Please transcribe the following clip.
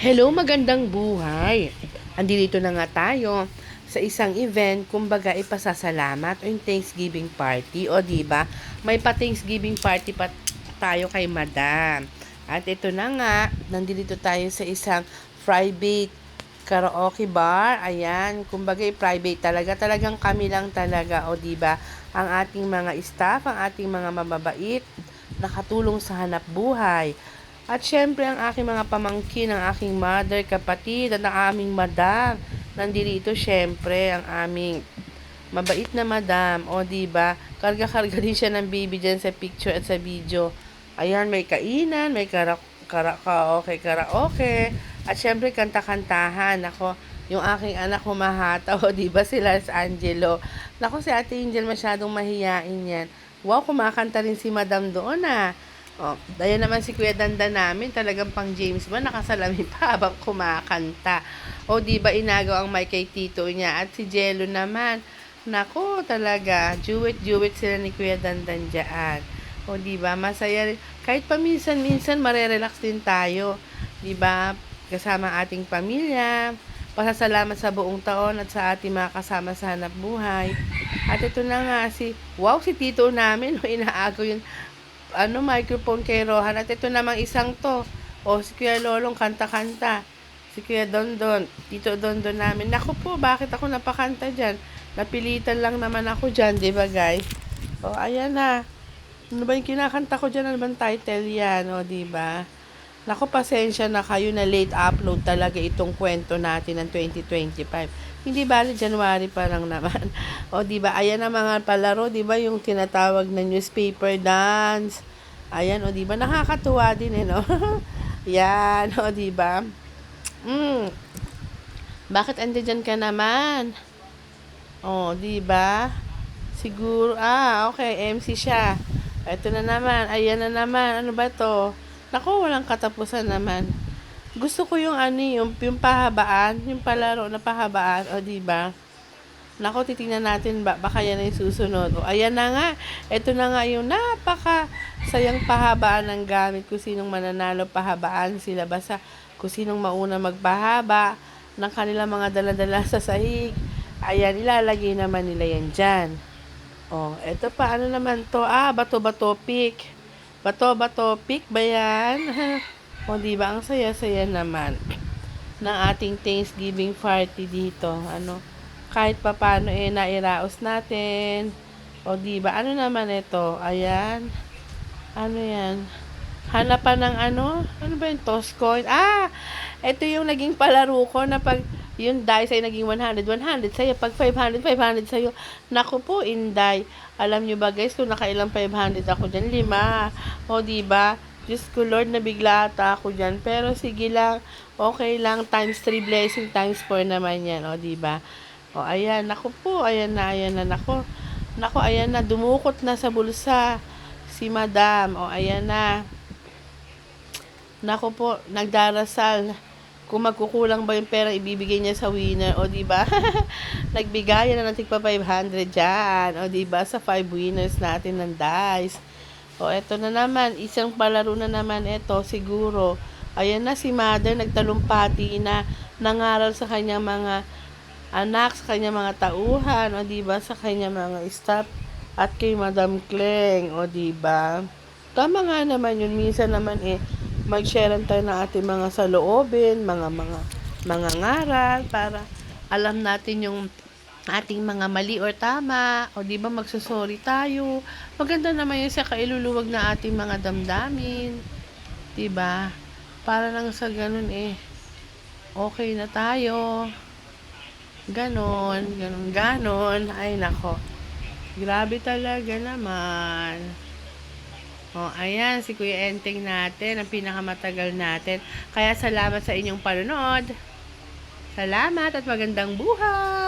Hello, magandang buhay. Andito na nga tayo sa isang event, kumbaga ipasasalamat o yung Thanksgiving party. O di ba? May pa Thanksgiving party pa tayo kay Madam. At ito na nga, nandito tayo sa isang private karaoke bar. Ayan, kumbaga private talaga. Talagang kami lang talaga. O di ba? Ang ating mga staff, ang ating mga mababait, nakatulong sa hanap buhay. At syempre ang aking mga pamangkin, ang aking mother, kapatid, at ang aming madam. Nandito syempre ang aming mabait na madam. O di ba? Karga-karga din siya ng baby dyan sa picture at sa video. Ayan, may kainan, may karaoke. At syempre kanta-kantahan. Ako, yung aking anak humahata. O di ba sila sa Angelo. Nako, si Ate Angel masyadong mahiyain yan. Wow, kumakanta rin si madam doon ah. Oh, dahil naman si Kuya Danda namin, talagang pang James Bond, nakasalamin pa habang kumakanta. O, di ba inagaw ang mic kay tito niya? At si Jello naman, nako talaga, duet sila ni Kuya Dandan dyan. O, di ba masaya rin. Kahit paminsan-minsan, marerelax din tayo. Di ba kasama ang ating pamilya, pasasalamat sa buong taon at sa ating mga kasama sa hanap buhay. At ito na nga si tito namin, inaagaw yung microphone kay Rohan. At ito namang isang to. O, si Kuya Lolong kanta-kanta. Si Kuya Dondon. Tito Dondon namin. Naku po, bakit ako napakanta dyan? Napilitan lang naman ako dyan, di ba guys? O, ayan na. Ano ba yung kinakanta ko dyan? Ano bang title yan? O, di ba? Naku, pasensya na kayo na late upload talaga itong kwento natin ng 2025. Hindi bali January pa lang naman. O di ba? Ayan ang mga palaro, di ba? Yung tinatawag na newspaper dance. Ayan, o di ba? Nakakatuwa din eh, no? Yan, o di ba? Bakit andiyan ka naman? O, di ba? Siguro, okay, MC siya. Ito na naman, ayan na naman. Ano ba to? Naku, walang katapusan naman. Gusto ko yung pahabaan, yung palaro na pahabaan, o di ba? Nako, titingnan natin baka yan ay susunod. O ayan na nga. Ito na nga yung napaka sayang pahabaan ng gamit. Kung sinong mananalo pahabaan sila basta kung sinong mauna magpahaba ng kanilang mga daladala sa sahig. Ayan, ilalagay naman nila yan dyan. O, eto pa, ano naman to? Bato-bato pick. Bato-bato pick ba yan? O, diba? Ang saya-saya naman ng ating Thanksgiving party dito. Kahit papano nairaos natin. O, diba? Ano naman ito? Ayan. Ano yan? Hanapan ng ano ba yung toss coin? Ito yung naging palaro ko na pag yung dice ay naging 100 sa'yo. Pag 500 sa'yo. Naku po, Inday. Alam nyo ba guys, kung nakailang 500 ako dyan, 5. O, diba? Diyos ko Lord, nabigla ata ako dyan. Pero sige lang, okay lang. Times 3 blessing, times 4 naman yan. O, diba? O, ayan. Naku po, ayan na. Naku, ayan na. Dumukot na sa bulsa si Madam. O, ayan na. Naku po, nagdarasal kung magkukulang ba yung pera ibibigay niya sa winner, o di ba? Nagbigayan na ng tigpa 500 diyan, o di ba, sa 5 winners natin ng dice. O eto na naman, isang palaro na naman ito siguro. Ayan na si Mother, nagtalumpati na, nangaral sa kanyang mga anak, sa kanyang mga tauhan, o di ba, sa kanyang mga staff at kay Madam Kleng, o di ba? Tama nga naman yun, minsan naman mag-share tayo ng ating mga saloobin, mga ngaral para alam natin yung ating mga mali or tama, o di ba magsusorry tayo. Maganda naman yun sa kailuluwag na ating mga damdamin, di ba? Para lang sa ganun okay na tayo. Ganon. Ay nako. Grabe talaga naman. O, ayan, si Kuya Enteng natin, ang pinakamatagal natin. Kaya salamat sa inyong panonood. Salamat at magandang buhay!